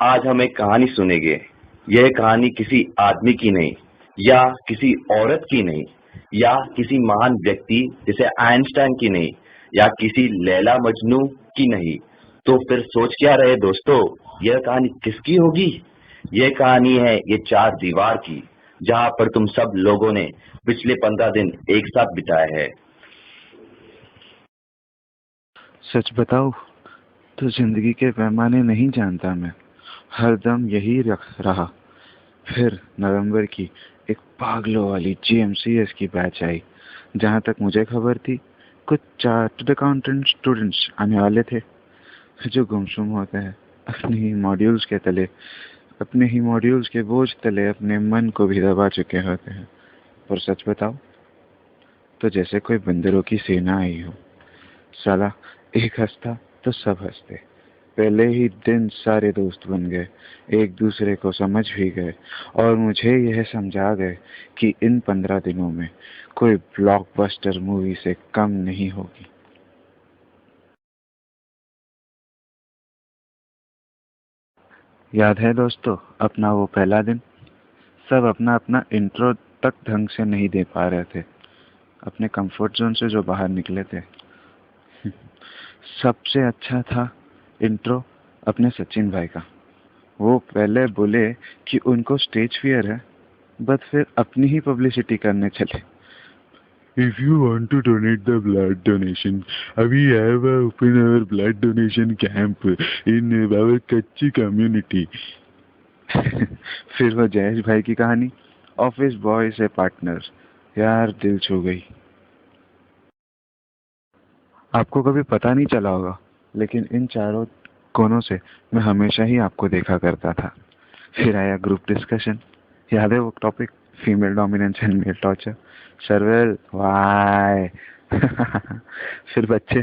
आज हम एक कहानी सुनेंगे। यह कहानी किसी आदमी की नहीं, या किसी औरत की नहीं, या किसी महान व्यक्ति जैसे आइंस्टाइन की नहीं, या किसी लैला मजनू की नहीं। तो फिर सोच क्या रहे दोस्तों, यह कहानी किसकी होगी? यह कहानी है ये चार दीवार की, जहाँ पर तुम सब लोगों ने पिछले 15 दिन एक साथ बिताए हैं। सच बताऊं तो जिंदगी के पैमाने नहीं जानता मैं, हरदम यही रहा। फिर नवंबर की एक पागलों वाली GMCS की बैच आई। जहां तक मुझे खबर थी, कुछ चार्टर्ड अकाउंटेंट स्टूडेंट्स आने वाले थे, जो गुमसुम होते हैं अपने ही मॉड्यूल्स के बोझ तले अपने मन को भी दबा चुके होते हैं। पर सच बताओ तो जैसे कोई बंदरों की सेना आई हो। साला एक हंसता तो सब हंसते। पहले ही दिन सारे दोस्त बन गए, एक दूसरे को समझ भी गए, और मुझे यह समझा गए कि इन 15 दिनों में कोई ब्लॉकबस्टर मूवी से कम नहीं होगी। याद है दोस्तों अपना वो पहला दिन? सब अपना अपना इंट्रो तक ढंग से नहीं दे पा रहे थे, अपने कंफर्ट जोन से जो बाहर निकले थे। सबसे अच्छा था इंट्रो अपने सचिन भाई का। वो पहले बोले कि उनको स्टेज फियर है, बट फिर अपनी ही पब्लिसिटी करने चले। If you want to donate the blood donation, we have open our blood donation camp in our कच्ची community. फिर वो जयेश भाई की कहानी, ऑफिस बॉय से पार्टनर, यार दिल छू गई। आपको कभी पता नहीं चला होगा, लेकिन इन चारों कोनों से मैं हमेशा ही आपको देखा करता था। फिर आया ग्रुप डिस्कशन, याद है वो topic, female dominance and male torture. सर्वेल वाई। फिर बच्चे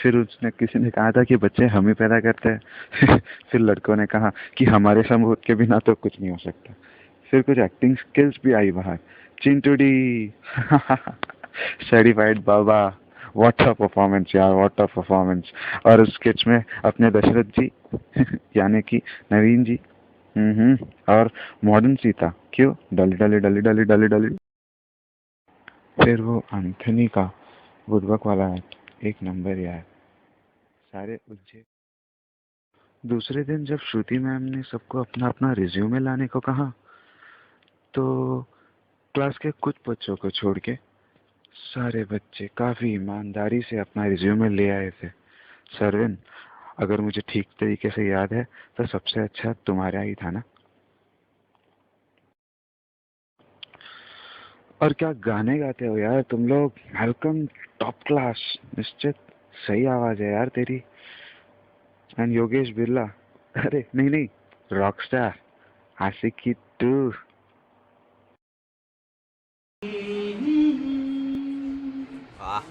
फिर उसने किसी ने कहा था कि बच्चे हम ही पैदा करते हैं। फिर लड़कों ने कहा कि हमारे सबूत के बिना तो कुछ नहीं हो सकता। फिर कुछ एक्टिंग स्किल्स भी आई बाहर। चिंटूडी। सर्टिफाइड बाबा। व्हाट अ परफॉर्मेंस यार, व्हाट अ परफॉर्मेंस। और उस स्केच में अपने दशरथ जी यानी कि नवीन जी, और मॉडर्न सीता, क्यों डली डली डली डली डली डली। फिर वो एंथनी का बुड़बक वाला एक्ट, एक नंबर यार, सारे उलझे। दूसरे दिन जब श्रुति मैम ने सबको अपना अपना रिज्यूमे लाने को कहा, तो क्लास के कुछ बच्चों को छोड़ के सारे बच्चे काफी ईमानदारी से अपना रिज्यूमे ले आए थे। सरविन, अगर मुझे ठीक तरीके से याद है तो सबसे अच्छा तुम्हारा ही था ना? और क्या गाने गाते हो यार तुम लोग, वेलकम, टॉप क्लास, निश्चित सही आवाज है यार तेरी। एंड योगेश बिरला, अरे नहीं नहीं, रॉकस्टार, आशिकी 2। वाह,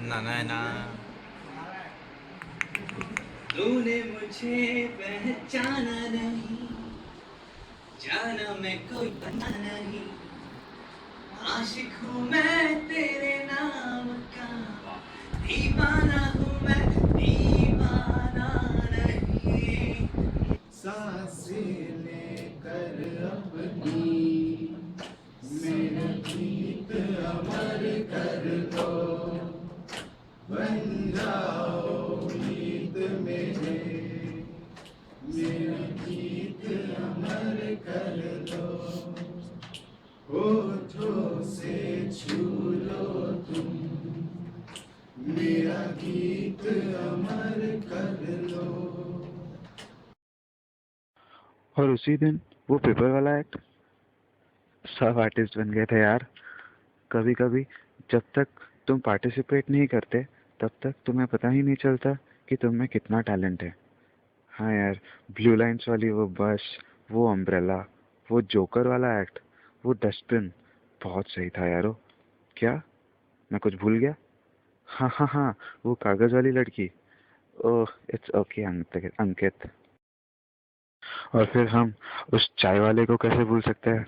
ना ना ना। तूने मुझे पहचाना नहीं, जाना मैं कोई बना नहीं, आशिक हूँ मैं तेरे नाम का, दीवाना हूँ मैं दीवाना नहीं। सांसें लेकर अपनी मेरा गीत अमर कर दो, बन जाओ गीत मेरे, मेरा गीत अमर कर दो, होठों से छू लो तुम, मेरा गीत अमर कर लो। और उसी दिन वो पेपर वाला एक्ट, सब आर्टिस्ट बन गए थे यार। कभी कभी जब तक तुम पार्टिसिपेट नहीं करते, तब तक तुम्हें पता ही नहीं चलता कि तुम में कितना टैलेंट है। हाँ यार, ब्लू लाइन्स वाली वो बस, वो अम्ब्रेला, वो जोकर वाला एक्ट, वो डस्टबिन, बहुत सही था यारो। क्या मैं कुछ भूल गया? हाँ हाँ हाँ, वो कागज वाली लड़की, ओह इट्स ओके अंकित। और फिर हम उस चाय वाले को कैसे भूल सकते हैं?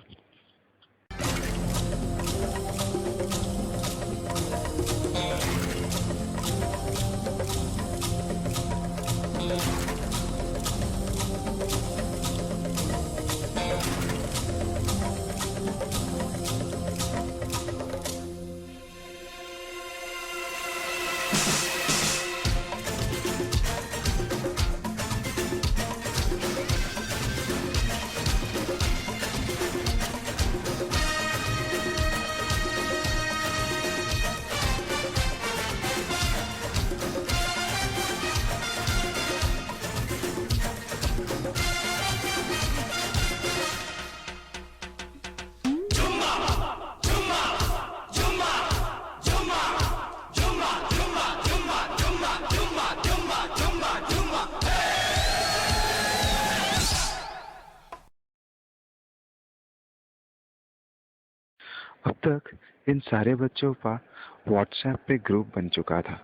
तक इन सारे बच्चों का व्हाट्सएप पे ग्रुप बन चुका था,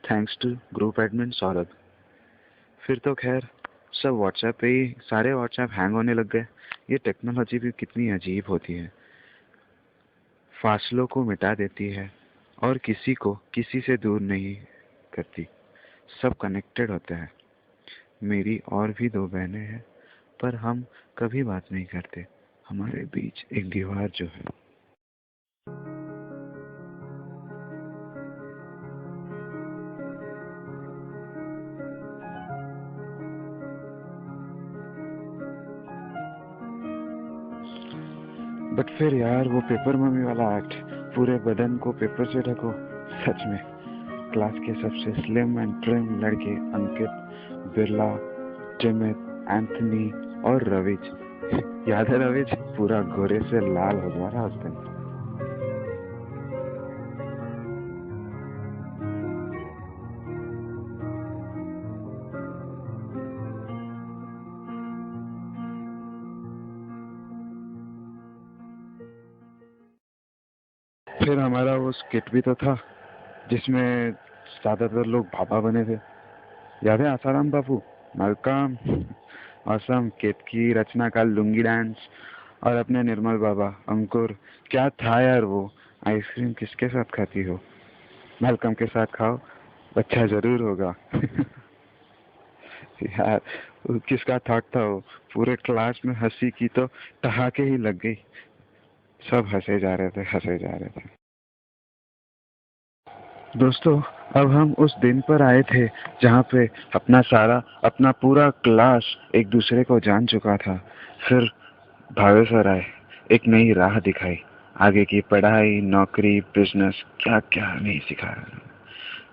thanks to group admin Saurabh. फिर तो खैर सब व्हाट्सएप पे ही, सारे व्हाट्सएप हैंग होने लग गए। ये टेक्नोलॉजी भी कितनी अजीब होती है, फासलों को मिटा देती है और किसी को किसी से दूर नहीं करती, सब कनेक्टेड होते हैं। मेरी और भी 2 बहनें हैं, पर हम कभी बात नहीं करते, हमारे बीच एक दीवार जो है। बट फिर यार वो पेपर मम्मी वाला एक्ट, पूरे बदन को पेपर से ढको, सच में क्लास के सबसे स्लिम एंड ट्रिम लड़के अंकित, बिरला, टिमित, एंथनी और रविज, याद है रविज, पूरा गोरे से लाल हो गया था उस दिन। फिर हमारा वो स्किट भी तो था जिसमें ज्यादातर लोग बाबा बने थे, याद है आसाराम बापू, मलकाम, असम, केतकी, रचना का लुंगी डांस और अपने निर्मल बाबा अंकुर। क्या था यार वो, आइसक्रीम किसके साथ खाती हो? मलकम के साथ खाओ, अच्छा जरूर होगा। यार किसका थॉट था वो, पूरे क्लास में हंसी की तो ठहाके ही लग गई, सब हंसे जा रहे थे, हंसे जा रहे थे। दोस्तों अब हम उस दिन पर आए थे जहाँ पे अपना पूरा क्लास एक दूसरे को जान चुका था। फिर भावे सर आए, एक नई राह दिखाई, आगे की पढ़ाई, नौकरी, बिजनेस, क्या क्या नहीं सिखा रहा।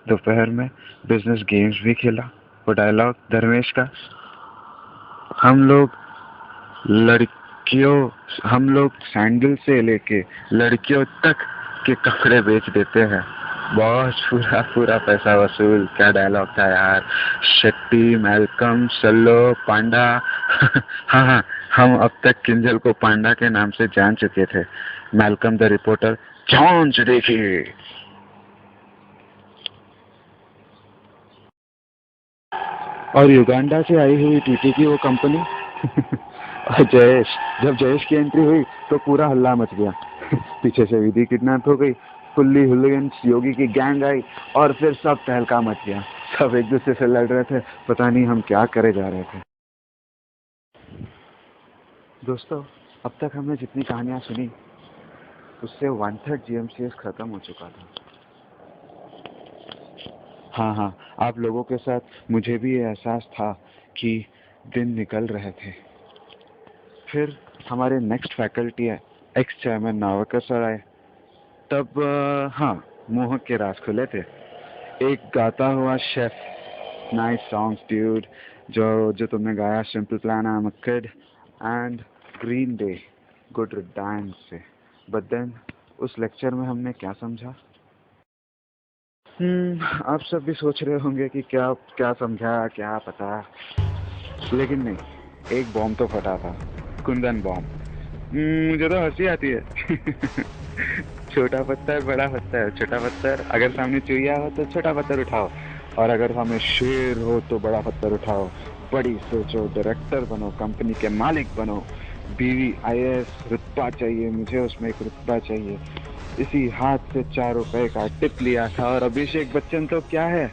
दोपहर में बिजनेस गेम्स भी खेला। वो डायलॉग धर्मेश का, हम लोग लड़कियों हम लोग सैंडल से लेके लड़कियों तक के कपड़े बेच देते हैं, बॉस पूरा पूरा पैसा वसूल। क्या डायलॉग था यार, शेट्टी, मैलकम, सल्लो, पांडा। हाँ हाँ, हम अब तक किंजल को पांडा के नाम से जान चुके थे। मैलकम द रिपोर्टर, जांच देखिए। और युगांडा से आई हुई टीटी की वो कंपनी। और जब जयेश की एंट्री हुई तो पूरा हल्ला मच गया। पीछे से विधि किडनैप हो गई, फुल्ली हुलिगन्स योगी की गैंग आई और फिर सब तहलका मच गया। सब एक दूसरे से लड़ रहे थे, पता नहीं हम क्या करे जा रहे थे। दोस्तों अब तक हमने जितनी कहानियां सुनी उससे 1/3 GMCS खत्म हो चुका था। हाँ, आप लोगों के साथ मुझे भी ये एहसास था कि दिन निकल रहे थे। फिर हमारे नेक्स्ट फैकल्टी है एक्स चेयरमैन नावकर सर आए। तब हाँ, मोहक के राज खुले थे। एक गाता हुआ शेफ, नाइस सॉन्ग्स ड्यूड, जो तुमने गाया, simple plan, I am a kid and green day, good riddance से। बट देन उस लेक्चर में हमने क्या समझा? आप सब भी सोच रहे होंगे कि क्या क्या समझा, क्या पता, लेकिन नहीं, एक बॉम्ब तो फटा था, कुंदन बॉम्ब। मुझे तो हंसी आती है। छोटा पत्थर बड़ा पत्थर, छोटा पत्थर, अगर सामने चुहिया हो तो छोटा पत्थर उठाओ, और अगर सामने शेर हो तो बड़ा पत्थर उठाओ। बड़ी सोचो, डायरेक्टर बनो, कंपनी के मालिक बनो, बीवी IAS, रुतबा चाहिए मुझे, उसमें एक रुतबा चाहिए। इसी हाथ से 4 रुपए का टिप लिया था। और अभिषेक बच्चन तो क्या है,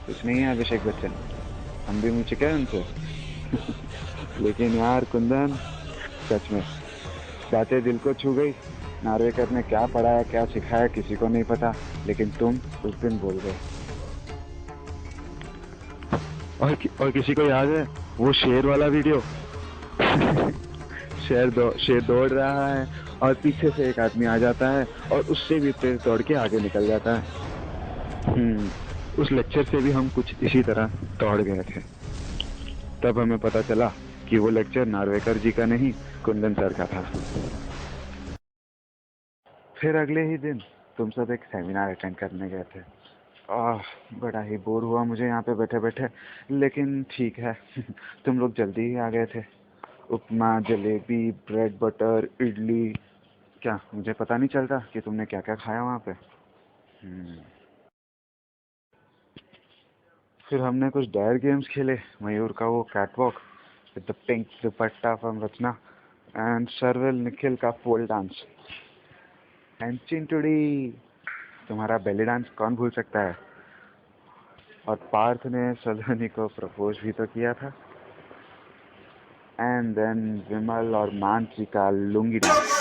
कुछ नहीं है अभिषेक बच्चन, हम भी मुझे चुके हैं उनसे। लेकिन यार कुंदन, सच में बातें दिल को छू गई। नार्वेकर ने क्या पढ़ाया, क्या सिखाया, किसी को नहीं पता, लेकिन तुम उस दिन बोल गए। और किसी को याद है वो शेर वाला वीडियो? शेर दौड़ रहा है और पीछे से एक आदमी आ जाता है और उससे भी तेज दौड़ के आगे निकल जाता है। उस लेक्चर से भी हम कुछ इसी तरह दौड़ गए थे। तब हमें पता चला कि वो लेक्चर नार्वेकर जी का नहीं, कुंदन सर का था। फिर अगले ही दिन तुम सब एक सेमिनार अटेंड करने गए थे। बड़ा ही बोर हुआ मुझे यहाँ पे बैठे बैठे, लेकिन ठीक है। तुम लोग जल्दी ही आ गए थे। उपमा, जलेबी, ब्रेड बटर, इडली, क्या मुझे पता नहीं चलता कि तुमने क्या क्या खाया वहाँ पे? फिर हमने कुछ डायर गेम्स खेले, मयूर का वो catwalk with the pink dupatta from Rachna, and सर्विल निखिल का पोल डांस, एंड चिंटुड़ी तुम्हारा बेली डांस कौन भूल सकता है। और पार्थ ने सलोनी को प्रपोज भी तो किया था। एंड देन विमल और मानसी का लुंगी डांस।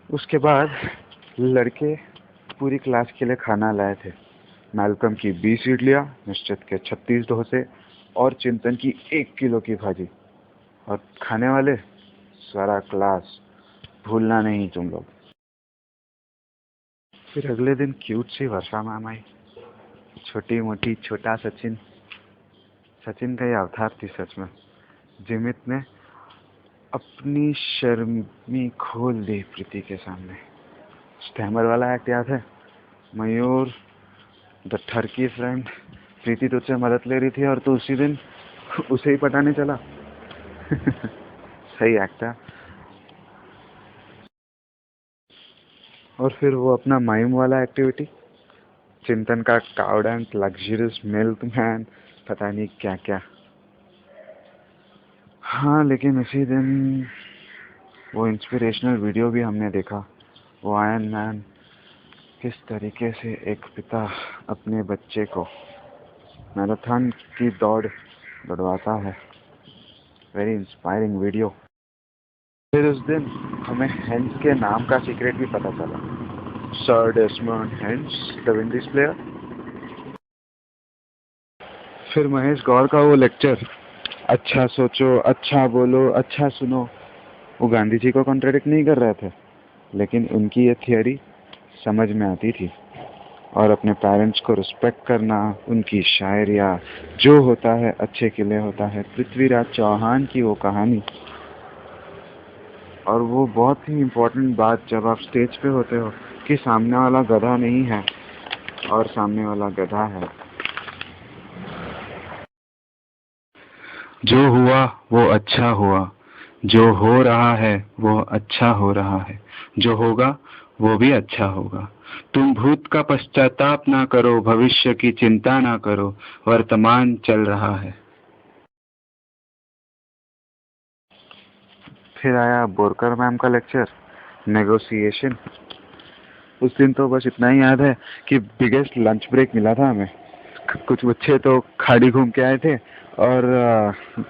उसके बाद लड़के पूरी क्लास के लिए खाना लाए थे। मैलकम की 20 इडलियाँ, निश्चित के 36 डोसे और चिंतन की 1 किलो की भाजी। और खाने वाले सारा क्लास, भूलना नहीं तुम लोग। फिर अगले दिन क्यूट सी वर्षा मैम आई, छोटी मोटी छोटा सचिन का ही अवतार थी सच में। जिमित ने अपनी शर्मी खोल दी प्रीति के सामने। स्टैमर वाला एक्ट याद है? मयूर द ठरकी फ्रेंड, प्रीति तुझसे मदद ले रही थी और तू उसी दिन उसे ही पटाने चला। सही एक्ट है। और फिर वो अपना माइम वाला एक्टिविटी, चिंतन का काउ डांस, लग्जरियस मिल्कमैन, पता नहीं क्या क्या। हाँ, लेकिन इसी दिन वो इंस्पिरेशनल वीडियो भी हमने देखा। वो आयरन मैन किस तरीके से एक पिता अपने बच्चे को मैराथन की दौड़वाता है। Very inspiring video. फिर उस दिन हमें हेंस के नाम का सीक्रेट भी पता चला। Sir Desmond hence, the Windies player. फिर महेश गौर का वो लेक्चर, अच्छा सोचो, अच्छा बोलो, अच्छा सुनो, वो गांधी जी को कॉन्ट्रडिक्ट नहीं कर रहे थे, लेकिन उनकी ये थियोरी समझ में आती थी। और अपने पेरेंट्स को रिस्पेक्ट करना, उनकी शायरिया, जो होता है अच्छे के लिए होता है। पृथ्वीराज चौहान की वो कहानी, और वो बहुत ही इम्पोर्टेंट बात जब आप स्टेज पे होते हो कि सामने वाला गधा नहीं है और सामने वाला गधा है। जो हुआ वो अच्छा हुआ, जो हो रहा है वो अच्छा हो रहा है, जो होगा वो भी अच्छा होगा। तुम भूत का पश्चाताप ना करो, भविष्य की चिंता ना करो, वर्तमान चल रहा है। फिर आया बोरकर मैम का लेक्चर, नेगोशिएशन। उस दिन तो बस इतना ही याद है कि बिगेस्ट लंच ब्रेक मिला था हमें। कुछ बच्चे तो खाड़ी घूम के आए थे और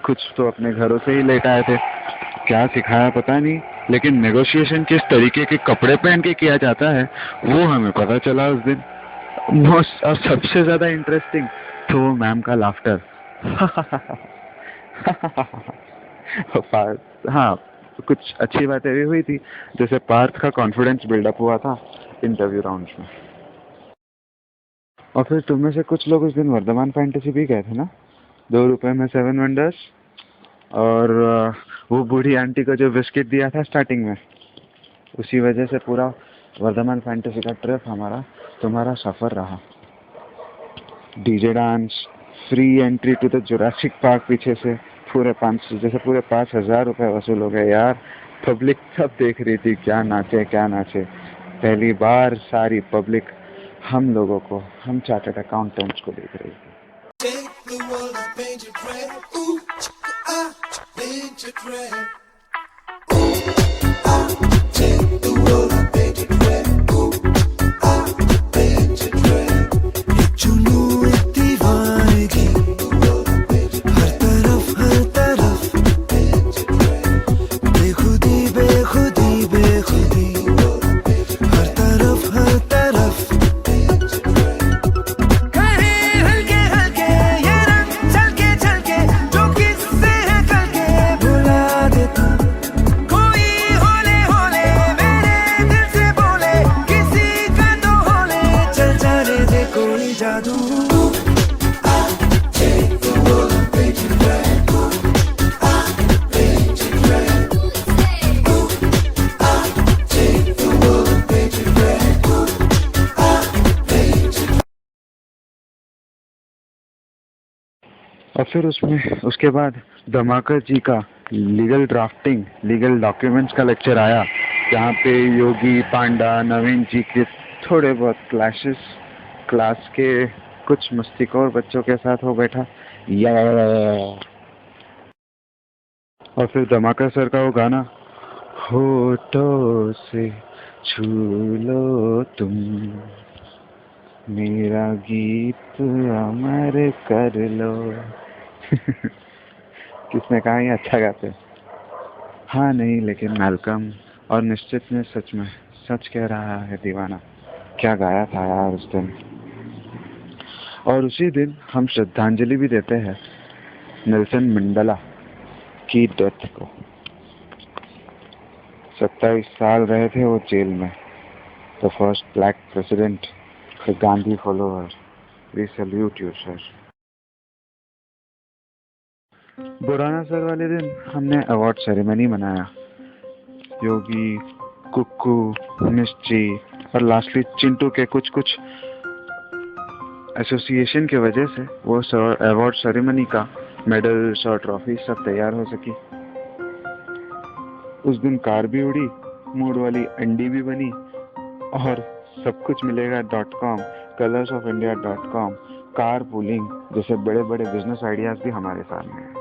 कुछ तो अपने घरों से ही लेट आए थे। क्या सिखाया पता नहीं, लेकिन नेगोशिएशन किस तरीके के कपड़े पहन के किया जाता है वो हमें पता चला उस दिन। और सबसे ज्यादा इंटरेस्टिंग तो वो मैम का लाफ्टर। हाँ, कुछ अच्छी बातें भी हुई थी, जैसे पार्थ का कॉन्फिडेंस बिल्डअप हुआ था इंटरव्यू राउंड्स में। और फिर तुम में से कुछ लोग उस दिन वर्धमान फैंटेसी भी गए थे ना, 2 रुपए में 7 वंडर्स। और वो बूढ़ी आंटी को जो बिस्किट दिया था स्टार्टिंग में, उसी वजह से पूरा वर्धमान फैंटेसी का ट्रिप हमारा तुम्हारा सफर रहा। DJ dance, free entry to the Jurassic park, पीछे से पूरे 5,000 रुपए वसूल हो गए यार। पब्लिक सब देख रही थी क्या नाचे क्या नाचे। पहली बार सारी पब्लिक हम लोगों को, हम चार्टर्ड अकाउंटेंट्स को देख रही थी। जादू take the world and make it right make it right take the world and make it right और फिर उसके बाद धमाकर जी का लीगल ड्राफ्टिंग लीगल डॉक्यूमेंट्स का लेक्चर आया, जहाँ पे योगी पांडा नवीन जी के थोड़े बहुत क्लास के कुछ मस्तीखोर बच्चों के साथ हो बैठा या और फिर धमाका सर का वो गाना होठों से छू लो तुम मेरा गीत अमर कर लो। किसने कहा ये अच्छा गाते? हाँ नहीं, लेकिन मैल्कम और निश्चित ने सच में सच कह रहा है दीवाना। क्या गाया था यार उस दिन। और उसी दिन हम श्रद्धांजलि भी देते हैं नेल्सन मंडेला की डेथ को। 27 साल रहे थे वो जेल में। The first black president, the Gandhi follower. We salute you sir. बुराना सर वाले दिन हमने अवार्ड सेरेमनी मनाया। योगी, कुक्कू, निश्ची और लास्टली चिंटू के कुछ एसोसिएशन के वजह से वो अवार्ड सेरेमनी का मेडल्स और ट्रॉफी सब तैयार हो सकी। उस दिन कार भी उड़ी, मूड वाली अंडी भी बनी और सब कुछ मिलेगा .com, colorsofIndia.com, कार पूलिंग जैसे बड़े बड़े बिजनेस आइडियाज भी हमारे सामने हैं।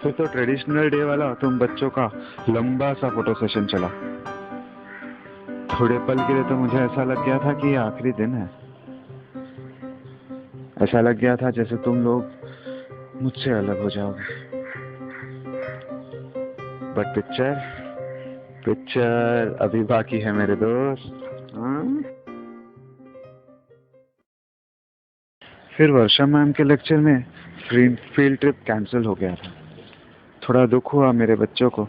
फिर तो ट्रेडिशनल डे वाला तुम बच्चों का लंबा सा फोटो सेशन चला। थोड़े पल के लिए तो मुझे ऐसा लग गया था कि ये आखिरी दिन है। ऐसा लग गया था जैसे तुम लोग मुझसे अलग हो जाओगे। बट पिक्चर अभी बाकी है मेरे दोस्त। फिर वर्षा मैम के लेक्चर में फील्ड ट्रिप कैंसिल हो गया था। थोड़ा दुख हुआ मेरे बच्चों को,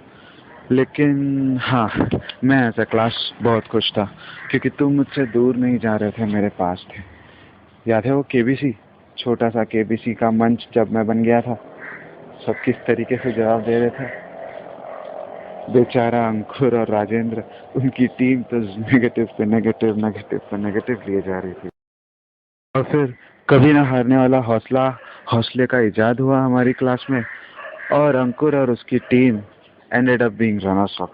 लेकिन हाँ, मैं एज अ क्लास बहुत खुश था क्योंकि तुम मुझसे दूर नहीं जा रहे थे, मेरे पास थे। याद है वो केबीसी, छोटा सा केबीसी का मंच जब मैं बन गया था, सब किस तरीके से जवाब दे रहे थे। बेचारा अंकुर और राजेंद्र, उनकी टीम तो नेगेटिव पे नेगेटिव नेगेटिव पे नेगेटिव लिए जा रही थी। और फिर कभी ना हारने वाला हौसले का इजाद हुआ हमारी क्लास में, और अंकुर और उसकी team ended up being runners up.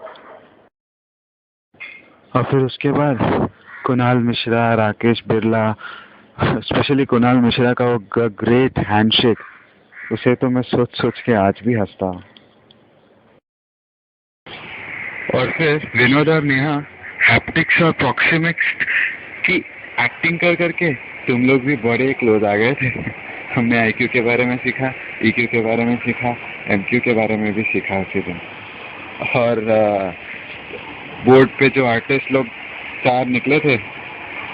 और फिर उसके बाद कुणाल मिश्रा, राकेश बिरला, स्पेशली कुणाल मिश्रा का वो ग्रेट हैंडशेक, उसे तो मैं सोच सोच के आज भी हंसता हूँ। और फिर विनोद और नेहा हैप्टिक्स और प्रॉक्सिमिक्स की एक्टिंग कर करके तुम लोग भी बड़े क्लोज आ गए थे। हमने IQ के बारे में सीखा, EQ के बारे में सीखा, MQ के बारे में भी सीखा उसी दिन। और बोर्ड पे जो आर्टिस्ट लोग 4 निकले थे,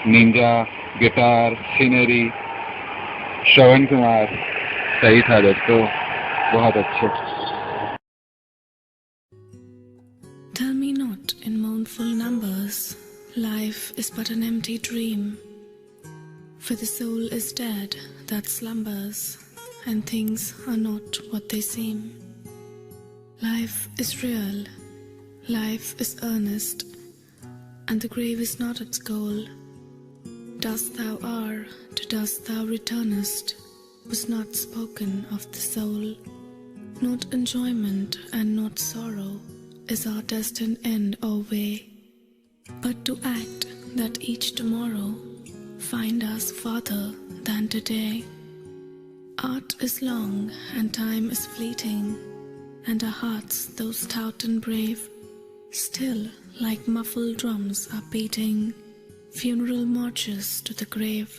Ninja, guitar, scenery, Shravan Kumar, सही था दोस्तों, बहुत अच्छे। Tell me not in mournful numbers, life is but an empty dream. For the soul is dead that slumbers, and things are not what they seem. Life is real, life is earnest, and the grave is not its goal. Dust thou art, to dust thou returnest, was not spoken of the soul. Not enjoyment and not sorrow is our destined end or way, but to act that each tomorrow find us farther than today. Art is long and time is fleeting, and our hearts, though stout and brave, still like muffled drums are beating funeral marches to the grave.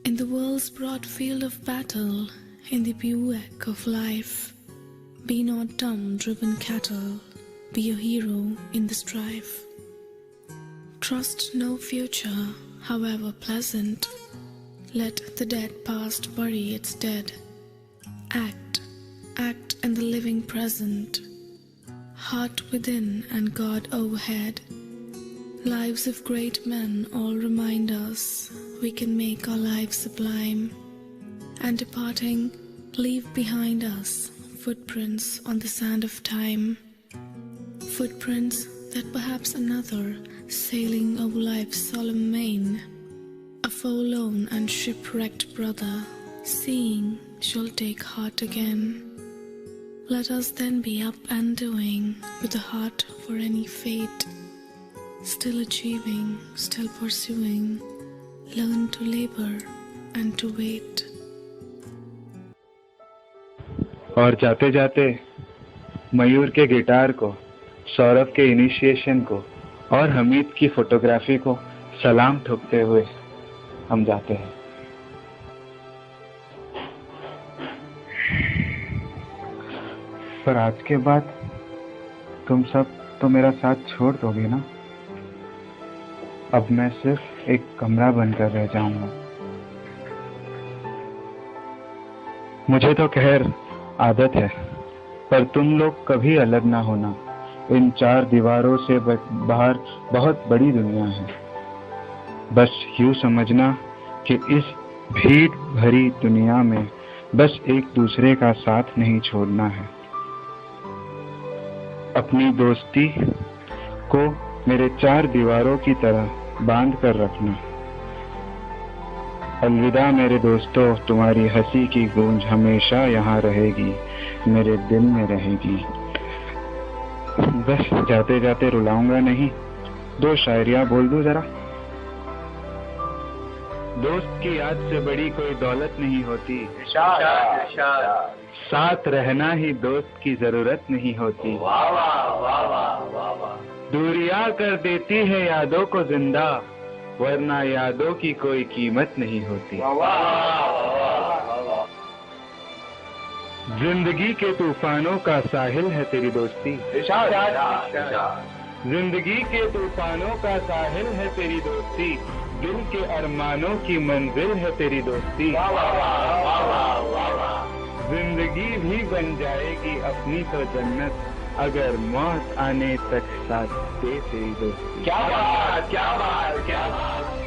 In the world's broad field of battle, in the bivouac of life, be not dumb driven cattle, be a hero in the strife. Trust no future, however pleasant, let the dead past bury its dead. Act in the living present, heart within and God overhead. Lives of great men all remind us we can make our lives sublime, and departing leave behind us footprints on the sand of time, footprints that perhaps another sailing over life's solemn main, a forlorn and shipwrecked brother, seeing shall take heart again. Let us then be up and doing, with a heart for any fate, still achieving, still pursuing, learn to labor and to wait. और जाते जाते मयूर के guitar को, सौरभ के initiation को और हमीद की photography को सलाम ठोकते हुए हम जाते हैं। पर आज के बाद तुम सब तो मेरा साथ छोड़ दोगे ना? अब मैं सिर्फ एक कमरा बनकर रह जाऊंगा। मुझे तो खैर आदत है, पर तुम लोग कभी अलग ना होना। इन 4 दीवारों से बाहर बहुत बड़ी दुनिया है। बस यूं समझना कि इस भीड़ भरी दुनिया में बस एक दूसरे का साथ नहीं छोड़ना है। अपनी दोस्ती को मेरे 4 दीवारों की तरह बांध कर रखना। अलविदा मेरे दोस्तों, तुम्हारी हंसी की गूंज हमेशा यहाँ रहेगी, मेरे दिल में रहेगी। बस जाते जाते रुलाऊंगा नहीं, 2 शायरियां बोल दूं जरा। दोस्त की याद से बड़ी कोई दौलत नहीं होती, साथ रहना ही दोस्त की जरूरत नहीं होती। दूरियां कर देती है यादों को जिंदा, वरना यादों की कोई कीमत नहीं होती। जिंदगी के तूफानों का साहिल है तेरी दोस्ती, जिंदगी के तूफानों का साहिल है तेरी दोस्ती, दिल के अरमानों की मंजिल है तेरी दोस्ती। जिंदगी भी बन जाएगी अपनी तो जन्नत, अगर मौत आने तक साथ दे तेरी दोस्ती। क्या बात, क्या बात, क्या बात।